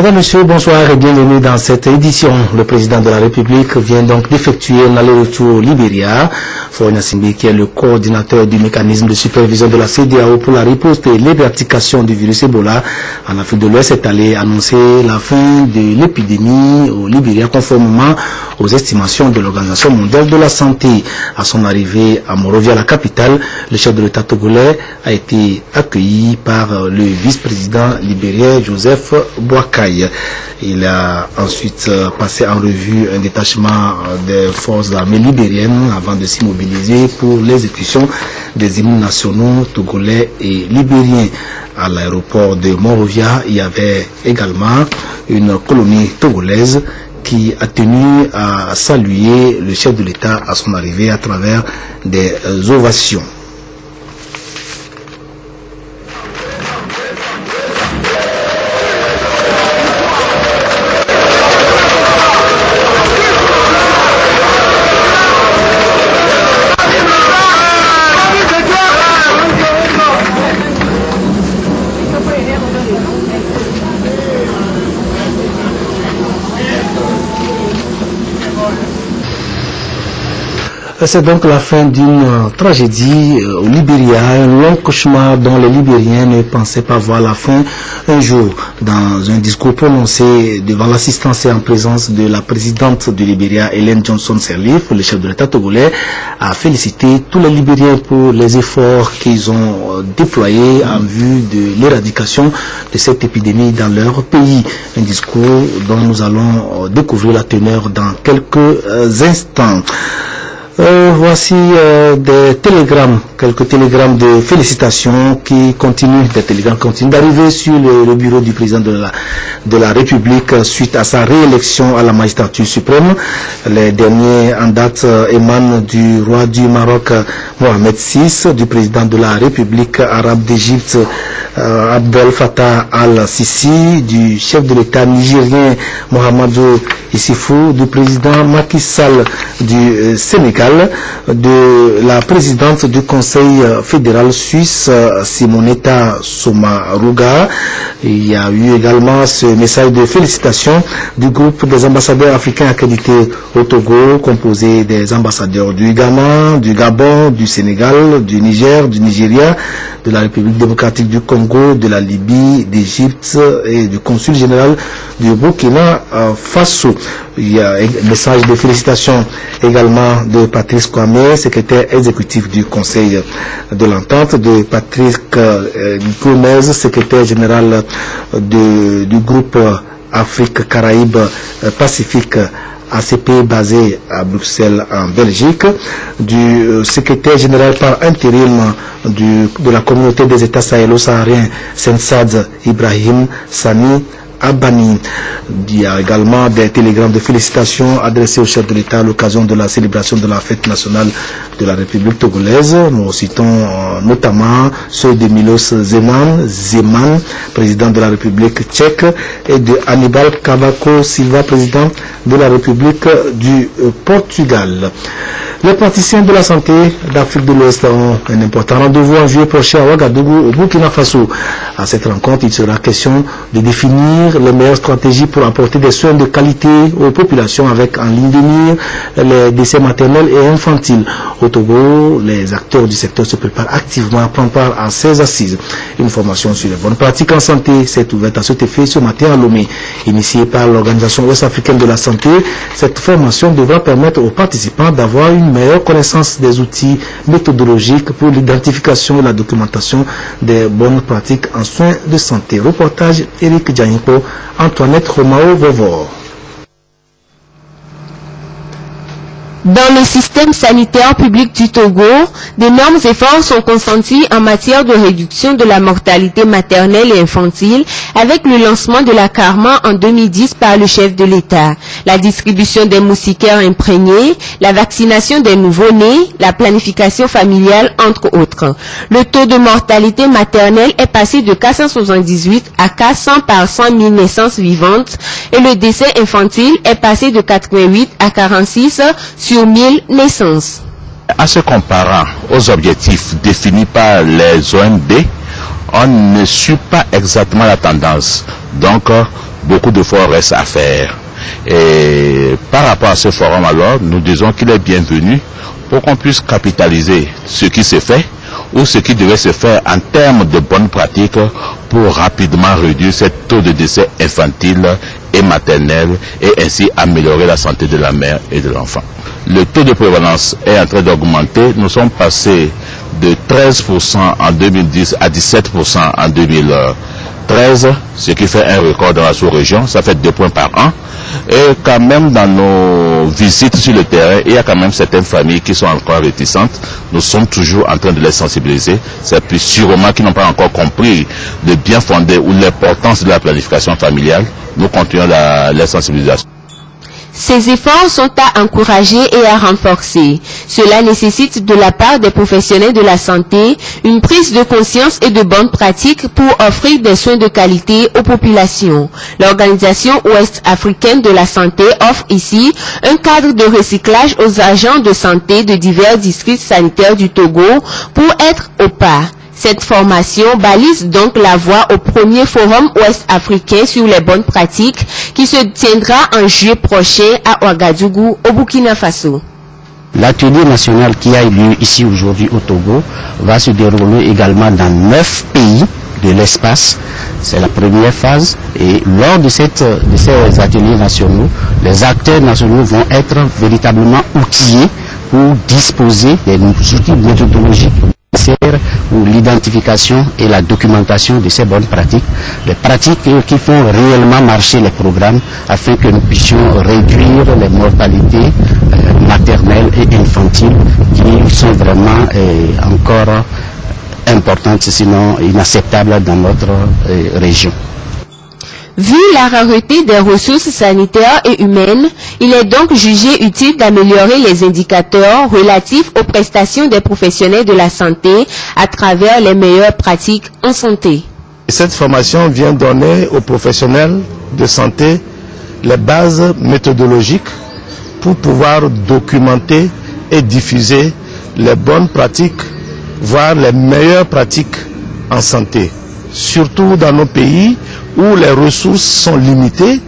Mesdames, Messieurs, bonsoir et bienvenue dans cette édition. Le président de la République vient donc d'effectuer un aller-retour au Libéria. Faure Gnassingbé, qui est le coordinateur du mécanisme de supervision de la CEDEAO pour la riposte et l'éradication du virus Ebola en Afrique de l'Ouest, est allé annoncer la fin de l'épidémie au Libéria conformément aux estimations de l'Organisation mondiale de la santé. À son arrivée à Monrovia, la capitale, le chef de l'État togolais a été accueilli par le vice-président libérien Joseph Boakai. Il a ensuite passé en revue un détachement des forces armées libériennes avant de s'immobiliser pour l'exécution des hymnes nationaux togolais et libériens. À l'aéroport de Monrovia, il y avait également une colonie togolaise qui a tenu à saluer le chef de l'État à son arrivée à travers des ovations. C'est donc la fin d'une tragédie au Libéria, un long cauchemar dont les Libériens ne pensaient pas voir la fin un jour. Dans un discours prononcé devant l'assistance et en présence de la présidente du Libéria, Ellen Johnson Sirleaf, le chef de l'État togolais a félicité tous les Libériens pour les efforts qu'ils ont déployés en vue de l'éradication de cette épidémie dans leur pays. Un discours dont nous allons découvrir la teneur dans quelques instants. Voici des télégrammes, quelques télégrammes de félicitations qui continuent, des télégrammes continuent d'arriver sur le bureau du président de la République suite à sa réélection à la magistrature suprême. Les derniers en date émanent du roi du Maroc Mohamed VI, du président de la République arabe d'Égypte Abdel Fattah al-Sisi, du chef de l'État nigérien Mohamedou Issoufou, du président Macky Sall du Sénégal, de la présidente du Conseil fédéral suisse Simonetta Sommaruga. Il y a eu également ce message de félicitations du groupe des ambassadeurs africains accrédités au Togo, composé des ambassadeurs du Ghana, du Gabon, du Sénégal, du Niger, du Nigeria, de la République démocratique du Congo, de la Libye, d'Égypte et du consul général du Burkina Faso. Il y a un message de félicitations également de Patrice Kwame, secrétaire exécutif du Conseil de l'Entente, de Patrick Gomez, secrétaire général du groupe Afrique, Caraïbes, Pacifique, ACP basé à Bruxelles en Belgique, du secrétaire général par intérim de la communauté des États sahélo-sahariens, Sensad Ibrahim Sami Abani. Il y a également des télégrammes de félicitations adressés au chef de l'État à l'occasion de la célébration de la fête nationale de la République togolaise. Nous citons notamment ceux de Milos Zeman, président de la République tchèque, et de Hannibal Cavaco Silva, président de la République du Portugal. Les praticiens de la santé d'Afrique de l'Ouest ont un important rendez-vous en juillet prochain à Ouagadougou, au Burkina Faso. À cette rencontre, il sera question de définir les meilleures stratégies pour apporter des soins de qualité aux populations avec en ligne de mire les décès maternels et infantiles. Au Togo, les acteurs du secteur se préparent activement à prendre part à ces assises. Une formation sur les bonnes pratiques en santé s'est ouverte à cet effet ce matin à Lomé. Initiée par l'Organisation ouest-africaine de la santé, cette formation devra permettre aux participants d'avoir une meilleure connaissance des outils méthodologiques pour l'identification et la documentation des bonnes pratiques en soins de santé. Reportage Eric Djaniko, Antoinette Romao Vovor. Dans le système sanitaire public du Togo, d'énormes efforts sont consentis en matière de réduction de la mortalité maternelle et infantile avec le lancement de la Carma en 2010 par le chef de l'État, la distribution des moustiquaires imprégnés, la vaccination des nouveau-nés, la planification familiale, entre autres. Le taux de mortalité maternelle est passé de 478 à 400 par 100 000 naissances vivantes et le décès infantile est passé de 88 à 46 sur 1000 naissances. En se comparant aux objectifs définis par les OMD, on ne suit pas exactement la tendance. Donc, beaucoup d'efforts restent à faire. Et par rapport à ce forum, alors, nous disons qu'il est bienvenu pour qu'on puisse capitaliser ce qui s'est fait ou ce qui devait se faire en termes de bonnes pratiques pour rapidement réduire ce taux de décès infantile et maternel et ainsi améliorer la santé de la mère et de l'enfant. Le taux de prévalence est en train d'augmenter. Nous sommes passés de 13% en 2010 à 17% en 2013, ce qui fait un record dans la sous-région. Ça fait 2 points par an. Et quand même dans nos visites sur le terrain, il y a quand même certaines familles qui sont encore réticentes. Nous sommes toujours en train de les sensibiliser. C'est plus sûrement qu'ils n'ont pas encore compris le bien fondé ou l'importance de la planification familiale. Nous continuons la sensibilisation. Ces efforts sont à encourager et à renforcer. Cela nécessite de la part des professionnels de la santé une prise de conscience et de bonnes pratiques pour offrir des soins de qualité aux populations. L'Organisation ouest-africaine de la santé offre ici un cadre de recyclage aux agents de santé de divers districts sanitaires du Togo pour être au pas. Cette formation balise donc la voie au premier forum ouest-africain sur les bonnes pratiques qui se tiendra en juillet prochain à Ouagadougou, au Burkina Faso. L'atelier national qui a eu lieu ici aujourd'hui au Togo va se dérouler également dans 9 pays de l'espace. C'est la première phase et lors de ces ateliers nationaux, les acteurs nationaux vont être véritablement outillés pour disposer des outils méthodologiques pour l'identification et la documentation de ces bonnes pratiques, les pratiques qui font réellement marcher les programmes afin que nous puissions réduire les mortalités maternelles et infantiles qui sont vraiment encore importantes, sinon inacceptables dans notre région. Vu la rareté des ressources sanitaires et humaines, il est donc jugé utile d'améliorer les indicateurs relatifs aux prestations des professionnels de la santé à travers les meilleures pratiques en santé. Cette formation vient donner aux professionnels de santé les bases méthodologiques pour pouvoir documenter et diffuser les bonnes pratiques, voire les meilleures pratiques en santé. Surtout dans nos pays où les ressources sont limitées,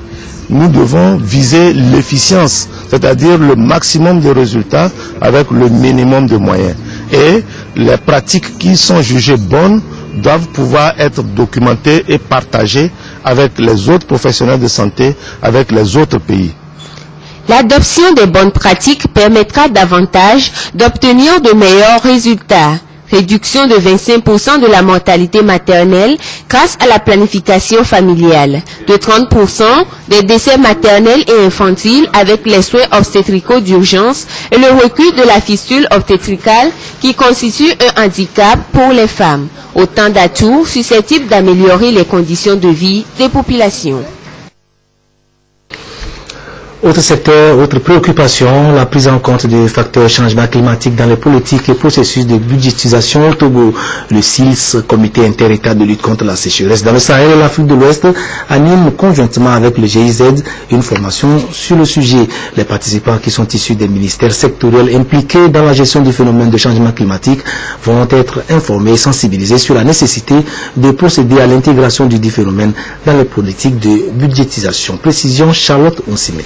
nous devons viser l'efficience, c'est-à-dire le maximum de résultats avec le minimum de moyens. Et les pratiques qui sont jugées bonnes doivent pouvoir être documentées et partagées avec les autres professionnels de santé, avec les autres pays. L'adoption des bonnes pratiques permettra davantage d'obtenir de meilleurs résultats. Réduction de 25% de la mortalité maternelle grâce à la planification familiale, de 30% des décès maternels et infantiles avec les soins obstétricaux d'urgence et le recul de la fistule obstétricale qui constitue un handicap pour les femmes. Autant d'atouts susceptibles d'améliorer les conditions de vie des populations. Autre secteur, autre préoccupation, la prise en compte des facteurs changement climatique dans les politiques et processus de budgétisation au Togo. Le CILS, Comité inter-État de lutte contre la sécheresse dans le Sahel et l'Afrique de l'Ouest, anime conjointement avec le GIZ une formation sur le sujet. Les participants qui sont issus des ministères sectoriels impliqués dans la gestion du phénomène de changement climatique vont être informés et sensibilisés sur la nécessité de procéder à l'intégration du dit phénomène dans les politiques de budgétisation. Précision Charlotte Onsime.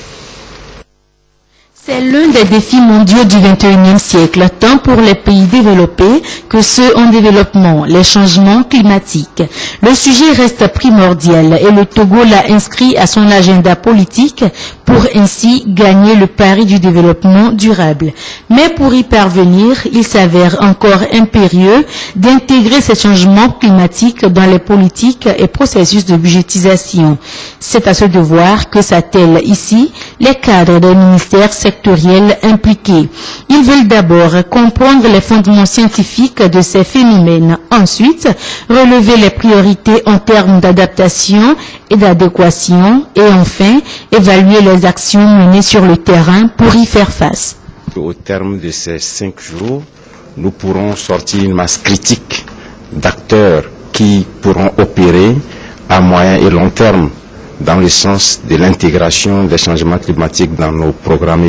C'est l'un des défis mondiaux du XXIe siècle, tant pour les pays développés que ceux en développement, les changements climatiques. Le sujet reste primordial et le Togo l'a inscrit à son agenda politique pour ainsi gagner le pari du développement durable. Mais pour y parvenir, il s'avère encore impérieux d'intégrer ces changements climatiques dans les politiques et processus de budgétisation. C'est à ce devoir que s'attellent ici les cadres des ministères sectoriels impliqués. Ils veulent d'abord comprendre les fondements scientifiques de ces phénomènes. Ensuite, relever les priorités en termes d'adaptation et d'adéquation. Et enfin, évaluer les actions menées sur le terrain pour y faire face. Au terme de ces 5 jours, nous pourrons sortir une masse critique d'acteurs qui pourront opérer à moyen et long terme dans le sens de l'intégration des changements climatiques dans nos programmes